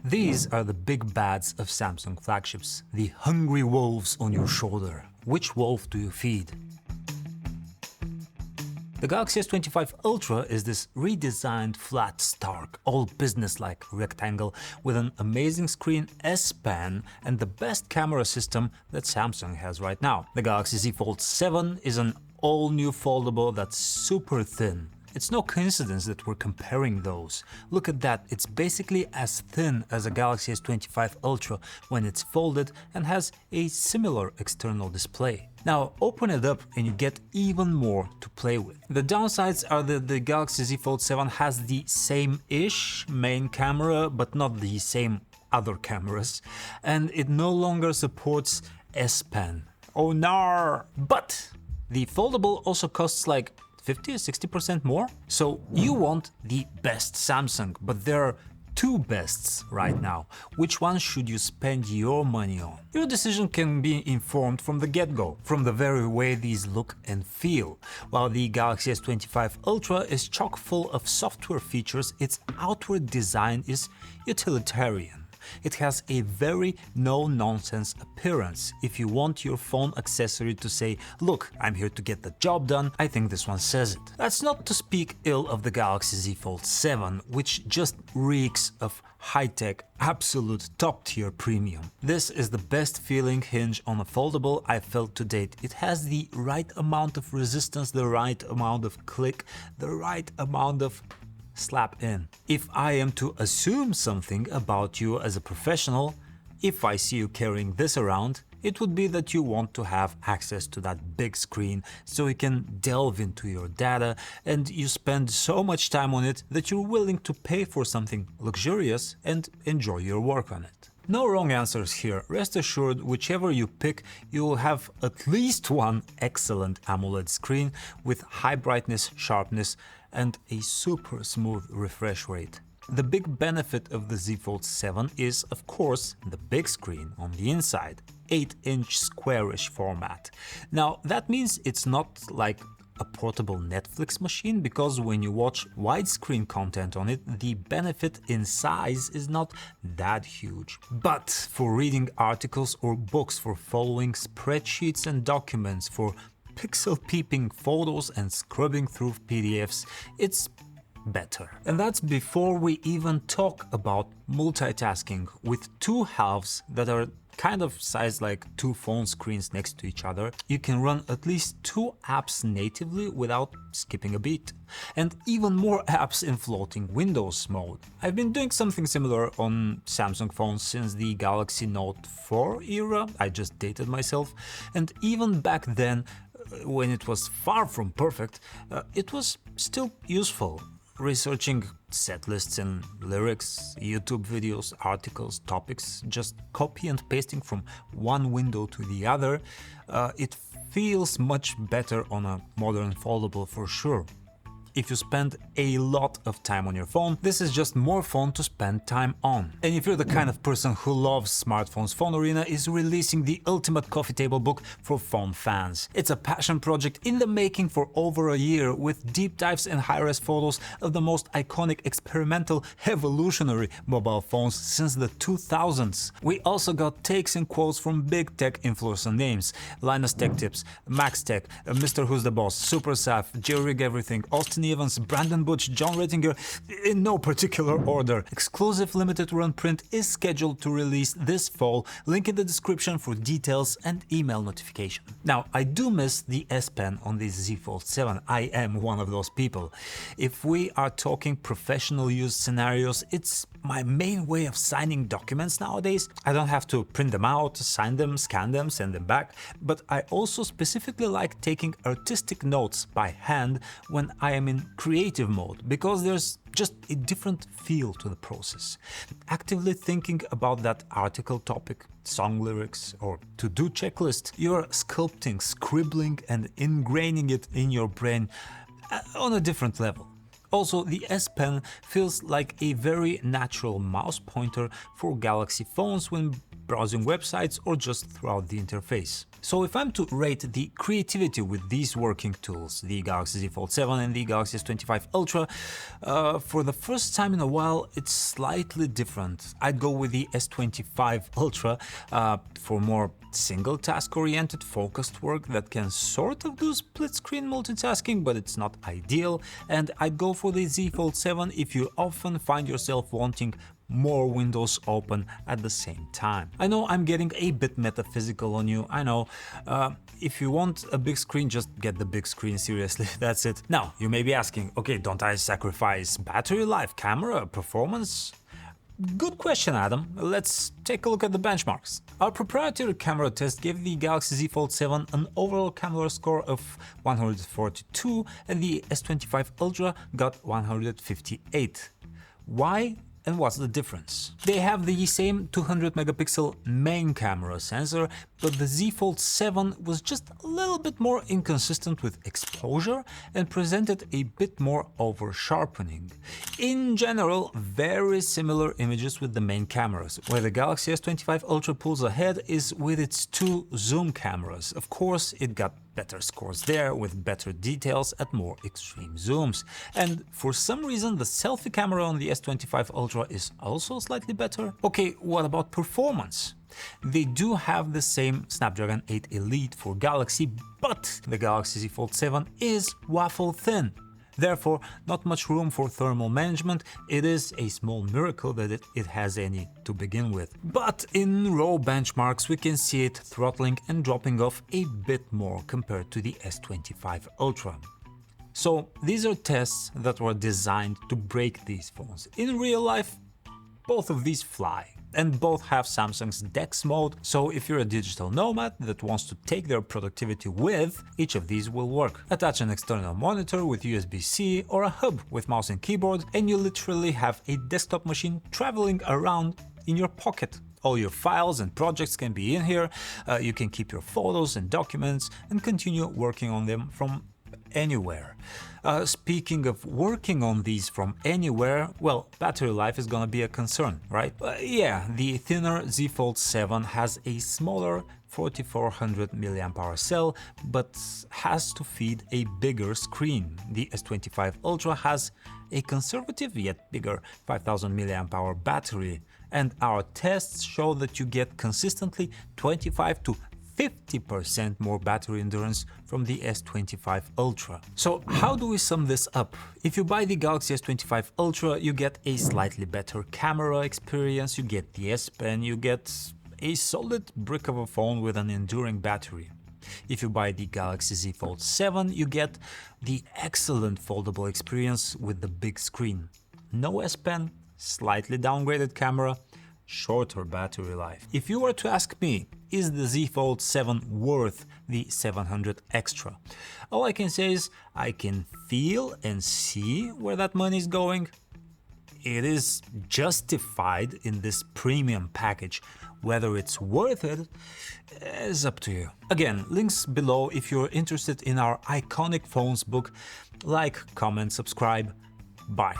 These are the big bads of Samsung flagships, the hungry wolves on your shoulder. Which wolf do you feed? The Galaxy S25 Ultra is this redesigned flat, stark, all-business-like rectangle with an amazing screen, SPEN, and the best camera system that Samsung has right now. The Galaxy Z Fold 7 is an all-new foldable that's super thin. It's no coincidence that we're comparing those. Look at that, it's basically as thin as a Galaxy S25 Ultra when it's folded and has a similar external display. Now open it up and you get even more to play with. The downsides are that the Galaxy Z Fold 7 has the same-ish main camera but not the same other cameras, and it no longer supports S Pen. Oh no! But the foldable also costs like 50 or 60% more? So you want the best Samsung, but there are two bests right now. Which one should you spend your money on? Your decision can be informed from the get-go, from the very way these look and feel. While the Galaxy S25 Ultra is chock full of software features, its outward design is utilitarian. It has a very no-nonsense appearance. If you want your phone accessory to say, look, I'm here to get the job done, I think this one says it. That's not to speak ill of the Galaxy Z Fold 7, which just reeks of high-tech, absolute top-tier premium. This is the best feeling hinge on a foldable I've felt to date. It has the right amount of resistance, the right amount of click, the right amount of slap in. If I am to assume something about you as a professional, if I see you carrying this around, it would be that you want to have access to that big screen so you can delve into your data, and you spend so much time on it that you're willing to pay for something luxurious and enjoy your work on it. No wrong answers here. Rest assured, whichever you pick, you will have at least one excellent AMOLED screen with high brightness, sharpness, and a super smooth refresh rate. The big benefit of the Z Fold 7 is, of course, the big screen on the inside, 8-inch squarish format. Now, that means it's not like a portable Netflix machine, because when you watch widescreen content on it, the benefit in size is not that huge. But for reading articles or books, for following spreadsheets and documents, for pixel-peeping photos and scrubbing through PDFs, it's better. And that's before we even talk about multitasking with two halves that are kind of sized like two phone screens next to each other. You can run at least two apps natively without skipping a beat, and even more apps in floating Windows mode. I've been doing something similar on Samsung phones since the Galaxy Note 4 era. I just dated myself, and even back then, when it was far from perfect, it was still useful. Researching set lists and lyrics, YouTube videos, articles, topics, just copy and pasting from one window to the other, it feels much better on a modern foldable for sure. If you spend a lot of time on your phone, this is just more fun to spend time on. And if you're the kind of person who loves smartphones, PhoneArena is releasing the ultimate coffee table book for phone fans. It's a passion project in the making for over a year, with deep dives and high-res photos of the most iconic, experimental, evolutionary mobile phones since the 2000s. We also got takes and quotes from big tech influencer names: Linus Tech Tips, Max Tech, Mr. Who's the Boss, Super Saf, JRig Everything, Austin Evans, Brandon Butch, John Rettinger, in no particular order. Exclusive limited run print is scheduled to release this fall. Link in the description for details and email notification. Now, I do miss the S Pen on the Z Fold 7. I am one of those people. If we are talking professional use scenarios, it's my main way of signing documents nowadays. I don't have to print them out, sign them, scan them, send them back, but I also specifically like taking artistic notes by hand when I am in creative mode, because there's just a different feel to the process. Actively thinking about that article topic, song lyrics, or to-do checklist, you're sculpting, scribbling, and ingraining it in your brain on a different level. Also, the S Pen feels like a very natural mouse pointer for Galaxy phones when browsing websites or just throughout the interface. So if I'm to rate the creativity with these working tools, the Galaxy Z Fold 7 and the Galaxy S25 Ultra, for the first time in a while it's slightly different. I'd go with the S25 Ultra for more single task oriented focused work that can sort of do split screen multitasking, but it's not ideal. And I'd go for the Z Fold 7 if you often find yourself wanting more windows open at the same time. I know I'm getting a bit metaphysical on you, I know. If you want a big screen, just get the big screen, seriously, that's it. Now, you may be asking, okay, don't I sacrifice battery life, camera, performance? Good question, Adam. Let's take a look at the benchmarks. Our proprietary camera test gave the Galaxy Z Fold 7 an overall camera score of 142 and the S25 Ultra got 158. Why? And what's the difference? They have the same 200 megapixel main camera sensor, but the Z Fold 7 was just a little bit more inconsistent with exposure and presented a bit more over-sharpening. In general, very similar images with the main cameras. Where the Galaxy S25 Ultra pulls ahead is with its two zoom cameras. Of course, it got better scores there with better details at more extreme zooms. And for some reason the selfie camera on the S25 Ultra is also slightly better. Okay, what about performance? They do have the same Snapdragon 8 Elite for Galaxy, but the Galaxy Z Fold 7 is waffle thin. Therefore, not much room for thermal management. It is a small miracle that it has any to begin with. But in raw benchmarks we can see it throttling and dropping off a bit more compared to the S25 Ultra. So these are tests that were designed to break these phones. In real life, both of these fly. And both have Samsung's DeX mode, so if you're a digital nomad that wants to take their productivity with, each of these will work. Attach an external monitor with USB-C or a hub with mouse and keyboard, and you literally have a desktop machine traveling around in your pocket. All your files and projects can be in here, you can keep your photos and documents and continue working on them from anywhere. Speaking of working on these from anywhere, well, battery life is gonna be a concern, right? Yeah, the thinner Z Fold 7 has a smaller 4400 mAh cell, but has to feed a bigger screen. The S25 Ultra has a conservative yet bigger 5000 mAh battery, and our tests show that you get consistently 25 to 50% more battery endurance from the S25 Ultra. So how do we sum this up? If you buy the Galaxy S25 Ultra, you get a slightly better camera experience, you get the SPEN, you get a solid brick of a phone with an enduring battery. If you buy the Galaxy Z Fold 7, you get the excellent foldable experience with the big screen. No S-Pen, slightly downgraded camera, shorter battery life. If you were to ask me, is the Z Fold 7 worth the $700 extra? All I can say is I can feel and see where that money is going. It is justified in this premium package. Whether it's worth it is up to you. Again, links below if you're interested in our iconic phones book. Like, comment, subscribe. Bye.